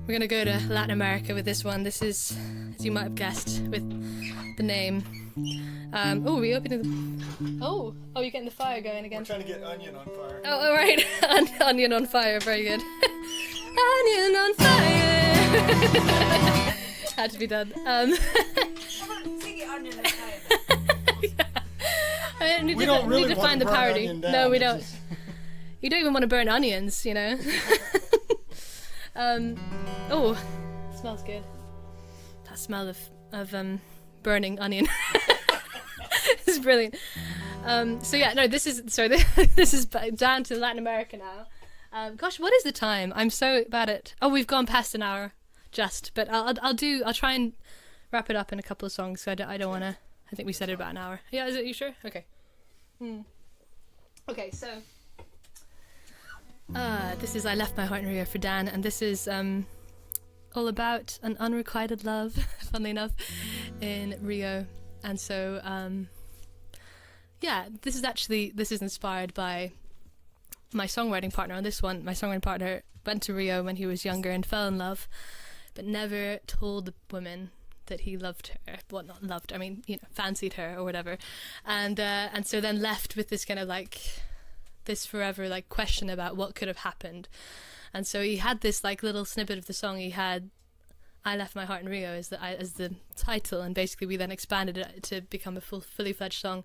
we're gonna go to Latin America with this one. This is, as you might have guessed, with the name. Oh, we opening the. Oh, you're getting the fire going again. We're trying to get onion on fire. Oh, all right. Onion on fire. Very good. Onion on fire. Had to be done. Sing it onion on fire. I need We to, don't really need to want find to the burn parody. onion down, No, we it's don't. just- You don't even want to burn onions, you know. Oh, smells good. That smell of burning onion. It's brilliant. So yeah, no, this is down to Latin America now. Gosh, what is the time? I'm so bad at. Oh, we've gone past an hour, but I'll try and wrap it up in a couple of songs. So I don't want to. I think we said it about an hour. Yeah, is it? You sure? Okay. Okay, so. This is I Left My Heart in Rio for Dan, and this is all about an unrequited love, funnily enough, in Rio. And so, yeah, this is inspired by my songwriting partner on this one. My songwriting partner went to Rio when he was younger and fell in love, but never told the woman that he loved her. Well, not loved, I mean, fancied her or whatever. And so then left with this kind of like this forever like question about what could have happened. And so he had this like little snippet of the song. He had I Left My Heart in Rio as the title, and basically we then expanded it to become a fully fledged song.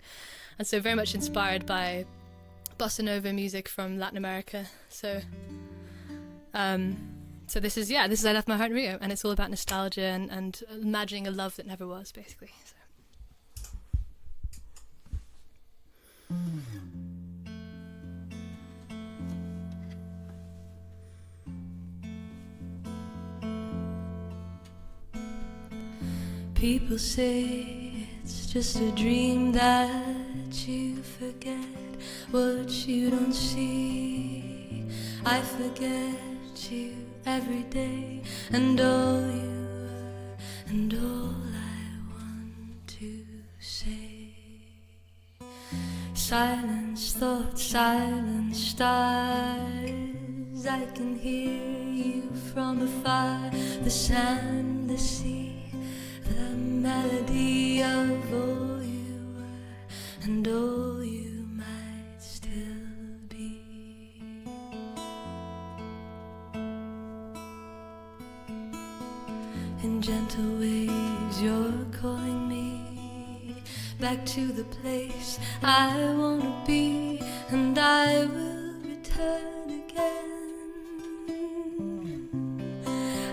And so very much inspired by bossa nova music from Latin America. So so this is I Left My Heart in Rio, and it's all about nostalgia and imagining a love that never was, basically. So. People say it's just a dream that you forget what you don't see. I forget you every day, and all you were, and all I want to say. Silence, thoughts, silence, stars. I can hear you from afar. The sand, the sea, the melody of all you were, and all you might still be. In gentle waves you're calling me back to the place I wanna be, and I will return again.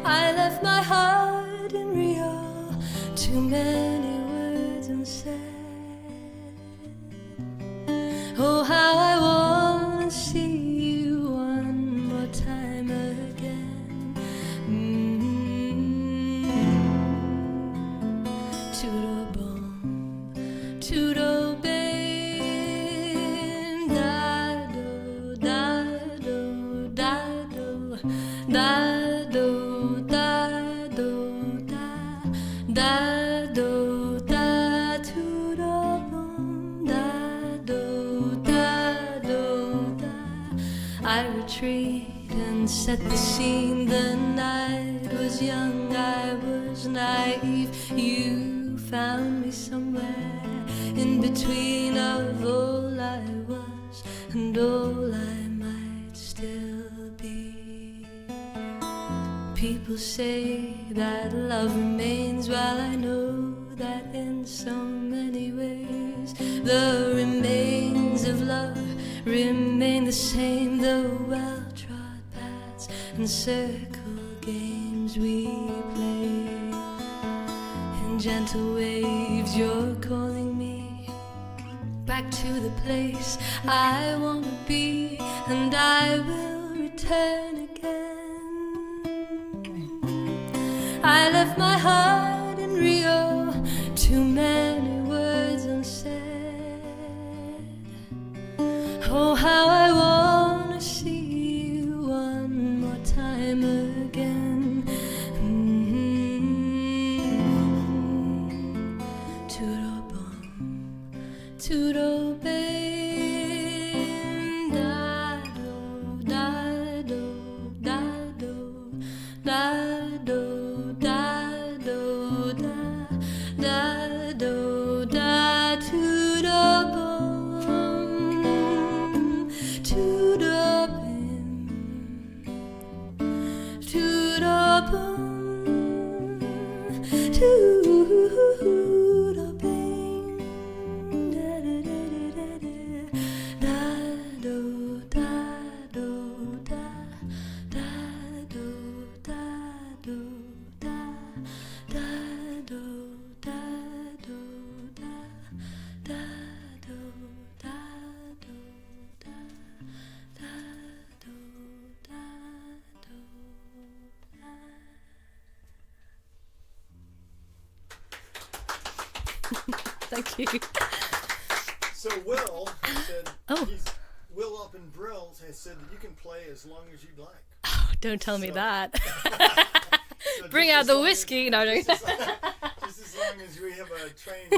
I left my heart in Rio, too many words unsaid. Oh, how I wanna see you one more time again. Tudo bom, tudo bem. Dado, dado, dado, dado, dado, dado, da, tudo bom. Dado, dado, da. I retreat and set the scene. The night was young, I was naive. You found me somewhere in between of all I was and all I might still be. People say that love remains, while I know that in so many ways the remains of love remain the same. The well-trod paths and circle games we play. In gentle waves you're calling me back to the place I wanna be, and I will return again. I left my heart in Rio, too many words unsaid. Oh, how I wanna see you one more time again. Tudo bom, tudo bem. Dado, dado, dado, dado, dado, da, dado, da, tudo bom, tudo bem, tudo bom, tudo bem. Dado, dado, da, dado, dado, da, dado, dado, da, dado, dado, da, dado, dado, da. Thank you. So Will said, Oh. Will up in Brill has said that you can play as long as you'd like. Oh, don't tell me So- that. So Bring just out as the long whiskey. As, No, just, as, just as long as we have a train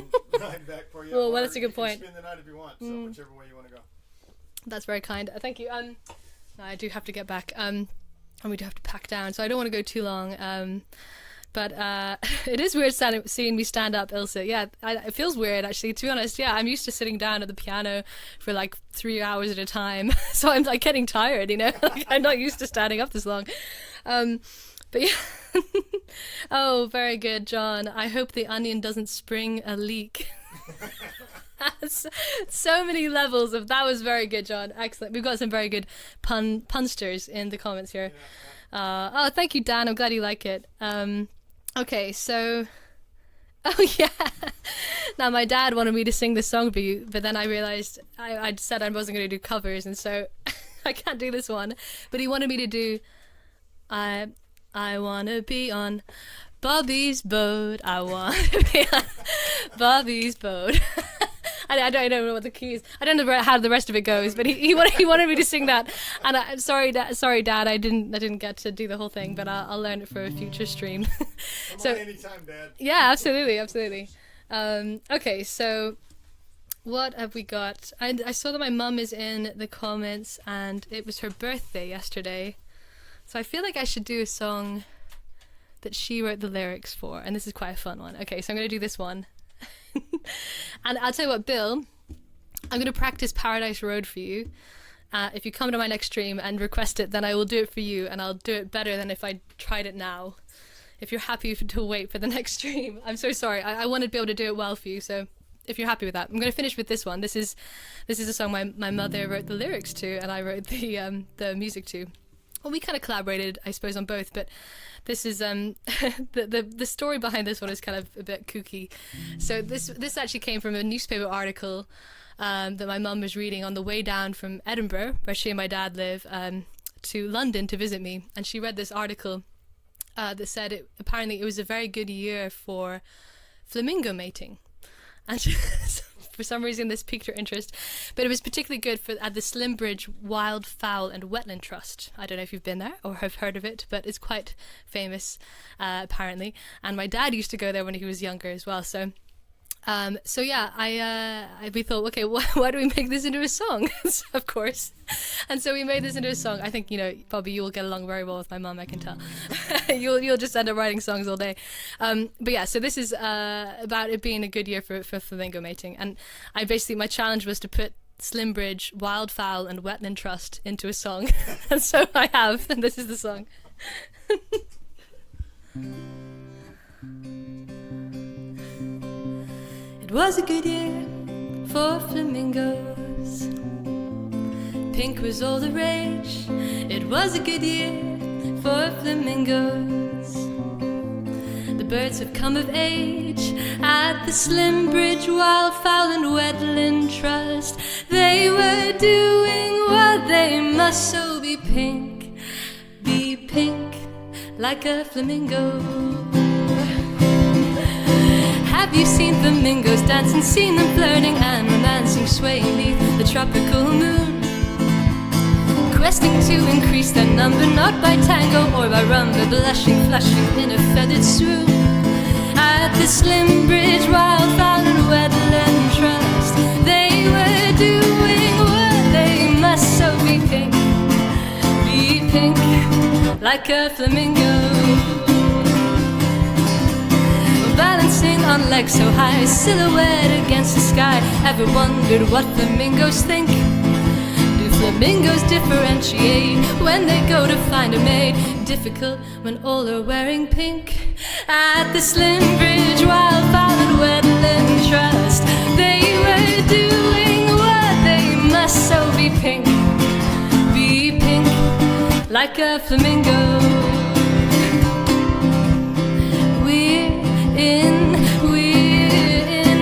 ride back for you. Well, or that's a good you can point. spend the night if you want. So whichever way you want to go. That's very kind. Thank you. No, I do have to get back. And we do have to pack down, so I don't want to go too long. But it is weird seeing me stand up, Ilse. Yeah, it feels weird, actually. To be honest, yeah, I'm used to sitting down at the piano for like 3 hours at a time. So I'm like getting tired, you know? Like, I'm not used to standing up this long. But yeah. Oh, very good, John. I hope the onion doesn't spring a leak. So many levels of that. Was very good, John. Excellent. We've got some very good punsters in the comments here. Oh, thank you, Dan. I'm glad you like it. Okay, so oh yeah. Now my dad wanted me to sing this song for you, but then I realized I said I wasn't going to do covers, and so I can't do this one. But he wanted me to do I wanna be on Bobby's boat. I wanna be on Bobby's boat. I don't know what the key is. I don't know how the rest of it goes, but he wanted me to sing that. And I'm sorry, Dad, I didn't get to do the whole thing, but I'll learn it for a future stream. Come on anytime, Dad. Yeah, absolutely. Okay, so what have we got? I saw that my mum is in the comments, and it was her birthday yesterday. So I feel like I should do a song that she wrote the lyrics for, and this is quite a fun one. Okay, so I'm going to do this one. And I'll tell you what, Bill, I'm going to practice Paradise Road for you. If you come to my next stream and request it, then I will do it for you, and I'll do it better than if I tried it now. If you're happy to wait for the next stream. I'm so sorry. I want to be able to do it well for you, so if you're happy with that. I'm going to finish with this one. This is a song my mother wrote the lyrics to, and I wrote the music to. Well, we kind of collaborated, I suppose, on both, but this is the story behind this one is kind of a bit kooky. So this actually came from a newspaper article that my mum was reading on the way down from Edinburgh, where she and my dad live, to London to visit me, and she read this article that said apparently it was a very good year for flamingo mating, and for some reason this piqued her interest, but it was particularly good at the Slimbridge Wildfowl and Wetland Trust. I don't know if you've been there or have heard of it, but it's quite famous apparently, and my dad used to go there when he was younger as well. So we thought, okay, why do we make this into a song? Of course. And so we made this into a song. I think, Bobby, you will get along very well with my mum, I can tell. You'll just end up writing songs all day. But yeah, so this is about it being a good year for flamingo mating. And my challenge was to put Slimbridge Wildfowl and Wetland Trust into a song. And so I have, and this is the song. It was a good year for flamingos. Pink was all the rage. It was a good year for flamingos. The birds have come of age at the Slimbridge Wildfowl and Wetland Trust. They were doing what they must, so be pink like a flamingo. Have you seen flamingos dancing, seen them flirting and romancing, swaying beneath the tropical moon, questing to increase their number, not by tango or by rumba, blushing, flushing in a feathered swoon at the Slimbridge Wildfowl and Wetland Trust. They were doing what they must, so be pink like a flamingo. Balancing on legs so high, silhouette against the sky. Ever wondered what flamingos think? Do flamingos differentiate when they go to find a mate? Difficult when all are wearing pink at the Slimbridge Wildfowl and Wetland Trust. They were doing what they must, so be pink like a flamingo. We're in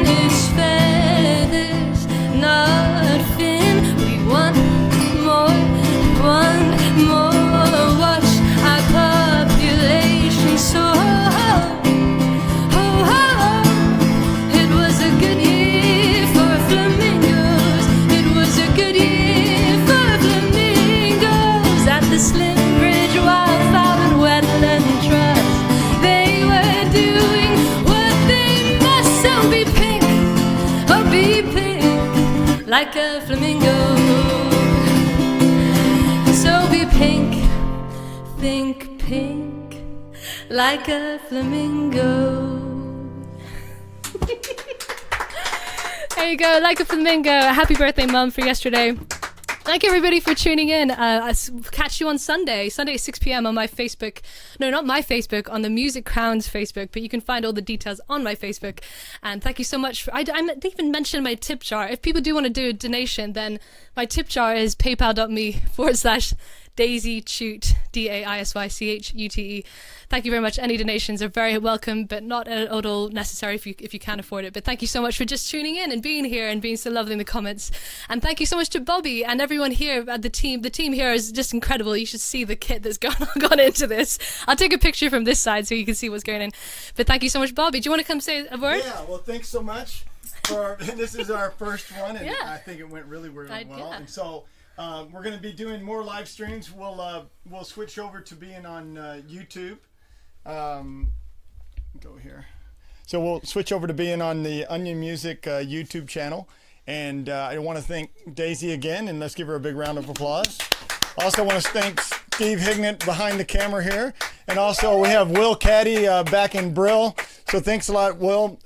its feathers, not fin. We want more. Watch our population soar. It was a good year for flamingos. It was a good year for flamingos at the Slimbridge Wildfowl and Wetland Trust. They were doing what they must, so be pink like a flamingo. So be pink like a flamingo. There you go, like a flamingo. Happy birthday, Mum, for yesterday. Thank you, everybody, for tuning in. I'll catch you on Sunday at 6 p.m. on my Facebook. No, not my Facebook, on the Music Crowns Facebook, but you can find all the details on my Facebook. And thank you so much. I didn't even mention my tip jar. If people do want to do a donation, then my tip jar is paypal.me/Daisy Chute, DAISYCHUTE. Thank you very much. Any donations are very welcome, but not at all necessary if you can't afford it. But thank you so much for just tuning in and being here and being so lovely in the comments. And thank you so much to Bobby and everyone here at the team. The team here is just incredible. You should see the kit that's gone into this. I'll take a picture from this side so you can see what's going on. But thank you so much, Bobby. Do you want to come say a word? Yeah, well, thanks so much. This is our first one, and Yeah. I think it went really, really well. Yeah. And so we're going to be doing more live streams. We'll switch over to being on YouTube. Go here. So we'll switch over to being on the Onion Music YouTube channel. And I want to thank Daisy again, and let's give her a big round of applause. Also want to thank Steve Hignett behind the camera here. And also we have Will Caddy back in Brill. So thanks a lot, Will.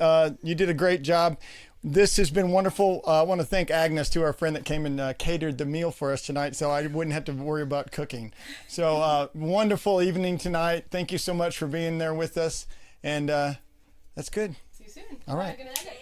You did a great job. This has been wonderful. I want to thank Agnes, too, our friend that came and catered the meal for us tonight, so I wouldn't have to worry about cooking. So wonderful evening tonight. Thank you so much for being there with us. And that's good. See you soon. All right. We're gonna end it.